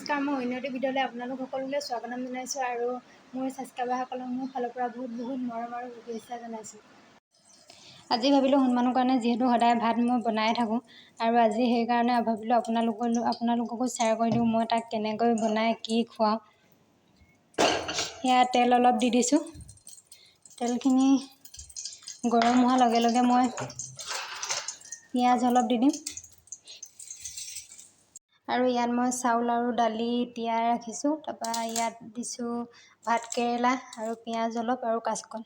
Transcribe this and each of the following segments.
নমস্কাৰ, মই উন্নতি ভিডিঅ'লৈ আপোনালোক সকলোলৈ স্বাগতম জনাইছোঁ আৰু মোৰ ছাবস্ক্ৰাইবাৰসকলক মোৰ ফালৰ পৰা বহুত মৰম আৰু শুভেচ্ছা জনাইছোঁ। আজি ভাবিলোঁ হনুমানৰ কাৰণে যিহেতু সদায় ভাত মই বনাই থাকোঁ আৰু আজি সেইকাৰণে ভাবিলোঁ আপোনালোককো শ্বেয়াৰ কৰি দিওঁ মই তাক কেনেকৈ বনাই কি খুৱাওঁ। সেয়া তেল অলপ দি দিছোঁ। তেলখিনি গৰম হোৱাৰ লগে লগে মই পিঁয়াজ অলপ দি দিম। আৰু ইয়াত মই চাউল আৰু দালি তিয়াই ৰাখিছোঁ। তাৰপৰা ইয়াত দিছোঁ ভাত কেৰেলা আৰু পিঁয়াজ অলপ আৰু কাঁচকল।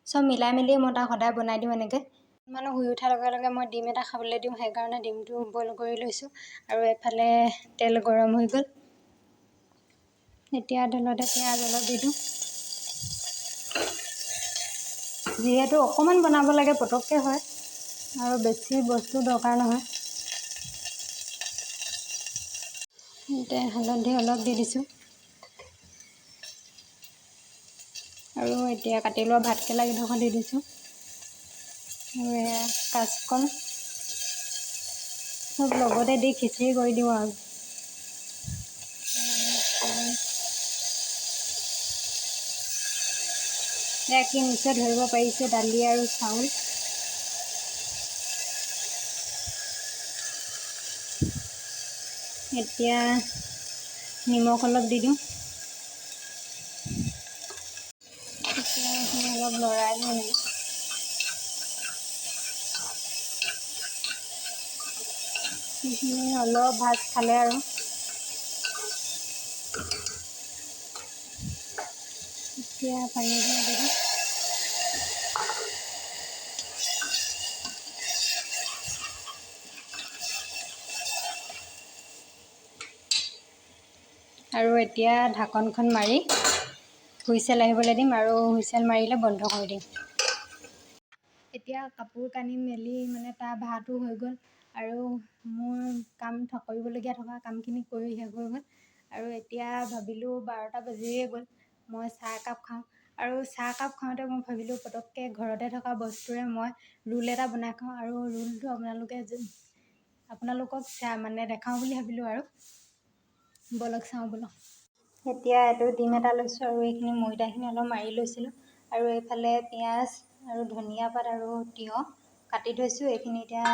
চব মিলাই মেলি মই তাক সদায় বনাই দিওঁ এনেকৈ। মানে শুই উঠাৰ লগে লগে মই ডিম এটা খাবলৈ দিওঁ, সেইকাৰণে ডিমটো বইল কৰি লৈছোঁ। আৰু এফালে তেল গৰম হৈ গ'ল। এতিয়া তেলতে পিঁয়াজ অলপ দি দিওঁ। যিহেতু অকণমান বনাব লাগে, পটককৈ হয় আৰু বেছি বস্তু দৰকাৰ নহয়। হালধি অলপ দি দিছোঁ। আৰু এতিয়া কাটি লোৱা ভাতকেৰেলা কেইডোখৰ দি দিছোঁ। আৰু এয়া কাঁচকল চব লগতে দি খিচিৰি কৰি দিওঁ আৰু। এয়া কি নিশ্চয় ধৰিব পাৰিছে, দালি আৰু চাউল। এতিয়া নিমখ অলপ দি দিওঁ। এতিয়া এইখিনি অলপ লৰাই দিওঁ এনেকৈ। সেইখিনি অলপ ভাজ খালে আৰু এতিয়া পানী দি দিওঁ। আৰু এতিয়া ঢাকনখন মাৰি হুইচেল আহিবলৈ দিম আৰু হুইচেল মাৰিলে বন্ধ কৰি দিম। এতিয়া কাপোৰ কানি মেলি মানে তাৰ ভাতো হৈ গ'ল আৰু মোৰ কৰিবলগীয়া থকা কামখিনি কৰি শেষ হৈ গ'ল। আৰু এতিয়া ভাবিলোঁ 12টা বাজিয়ে গ'ল, মই চাহ একাপ খাওঁ। আৰু চাহ একাপ খাওঁতে মই ভাবিলোঁ পটককৈ ঘৰতে থকা বস্তুৰে মই ৰোল এটা বনাই খাওঁ আৰু ৰোলটো আপোনালোকক দেখাওঁ বুলি ভাবিলোঁ আৰু বলক চাওঁ বলক। এতিয়া এইটো ডিম এটা লৈছোঁ আৰু এইখিনি ময়দাখিনি অলপ মাৰি লৈছিলোঁ। আৰু এইফালে পিঁয়াজ আৰু ধনিয়া পাত আৰু তিয়ঁহ কাটি থৈছোঁ। এইখিনি এতিয়া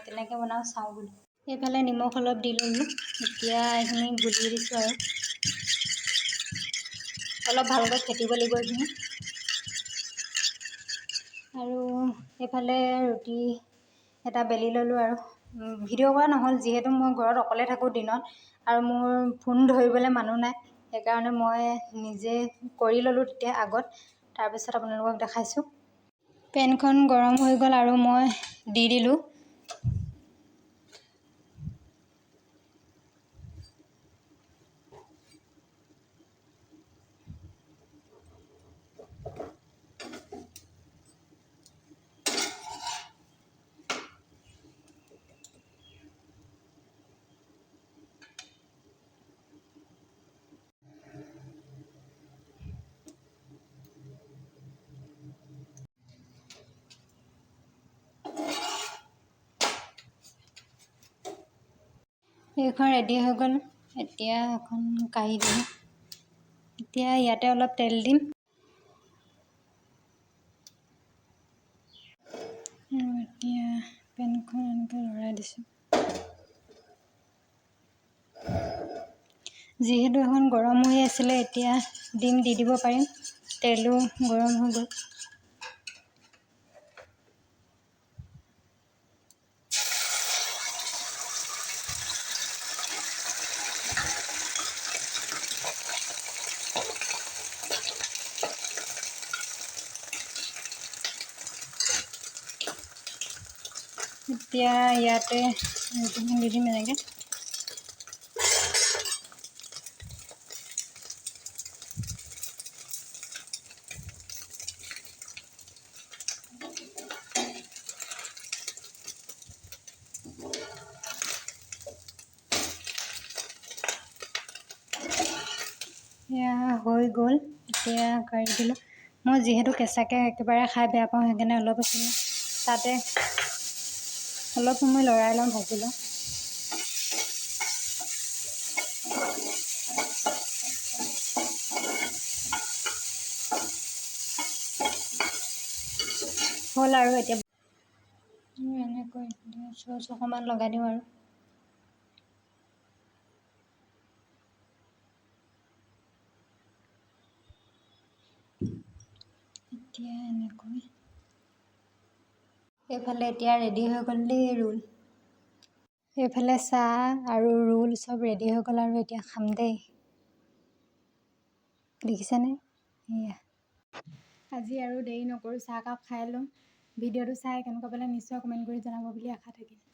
কেনেকৈ বনাওঁ চাওঁ বুলি। এইফালে নিমখ অলপ দি ল'লোঁ। এতিয়া এইখিনি গুলি দিছোঁ আৰু অলপ ভালকৈ ফেটিব লাগিব এইখিনি। আৰু এইফালে ৰুটি এটা বেলি ল'লোঁ আৰু ভিডিঅ' কৰা নহ'ল, যিহেতু মই ঘৰত অকলে থাকোঁ দিনত আৰু মোৰ ফোন ধৰিবলৈ মানুহ নাই। সেইকাৰণে মই নিজে কৰি ল'লোঁ তেতিয়া আগত, তাৰপিছত আপোনালোকক দেখাইছোঁ। পেনখন গৰম হৈ গ'ল আৰু মই দি দিলোঁ। এইখন ৰেডি হৈ গ'ল। এতিয়া এখন কাঢ়ি দিম। এতিয়া ইয়াতে অলপ তেল দিম আৰু এতিয়া পেনখন এনেকৈ লৰাই দিছোঁ। যিহেতু এখন গৰম হৈ আছিলে, এতিয়া ডিম দি দিব পাৰিম। তেলো গৰম হৈ গ'ল। এতিয়া ইয়াতে দি দিম এনেকৈ। এয়া হৈ গ'ল। এতিয়া কাঢ়ি দিলোঁ। মই যিহেতু কেঁচাকৈ একেবাৰে খাই বেয়া পাওঁ, সেইকাৰণে অলপ আছিলে তাতে অলপ সময় লৰাই লওঁ, ভাজি লওঁ। হ'ল আৰু এতিয়া এনেকৈ চচ অকণমান লগাই দিওঁ আৰু এতিয়া এনেকৈ এইফালে এতিয়া ৰেডি হৈ গ'ল দেই ৰোল। এইফালে চাহ আৰু ৰোল চব ৰেডি হৈ গ'ল আৰু এতিয়া খাম দেই। দেখিছেনে? এয়া আজি আৰু দেৰি নকৰোঁ, চাহকাপ খাই লওঁ। ভিডিঅ'টো চাই কেনেকুৱা পালে নিশ্চয় কমেণ্ট কৰি জনাব বুলি আশা থাকিল।